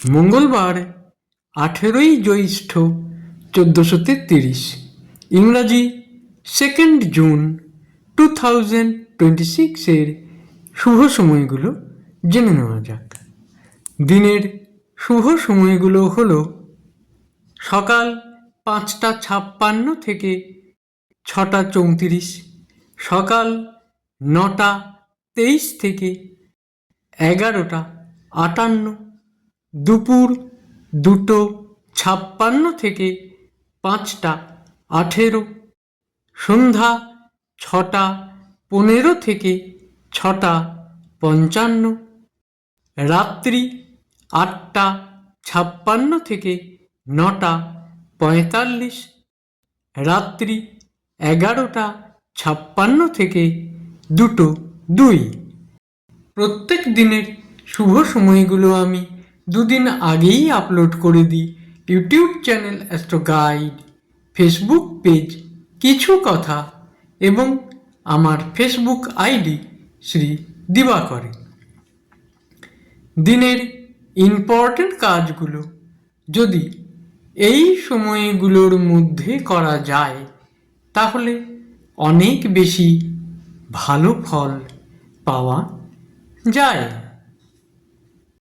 মঙ্গলবার 18ই জ্যৈষ্ঠ 1433, ইংরাজি 2 জুন 2026 শুভ সময়গুলো জেনে নেওয়া যাক। দিনের শুভ সময়গুলো হলো সকাল 5টা 56 থেকে 6টা 34, সকাল 9টা 23 থেকে 11টা 58, দুপুর 2টো 56 থেকে 5টা 18, সন্ধ্যা 6টা 15 থেকে 6টা 55, রাত্রি 8টা 56 থেকে 9টা 45, রাত্রি 11টা 56 থেকে 2টো 2। প্রত্যেক দিনের শুভ সময়গুলো আমি দুদিন আগেই আপলোড করে দিই YouTube channel astro guide, Facebook page কিছু কথা এবং আমার ফেসবুক আইডি শ্রী দিবাকরে। দিনের ইম্পর্ট্যান্ট কাজগুলো যদি এই সময়গুলোর মধ্যে করা যায় তাহলে অনেক বেশি ভালো ফল পাওয়া যায়।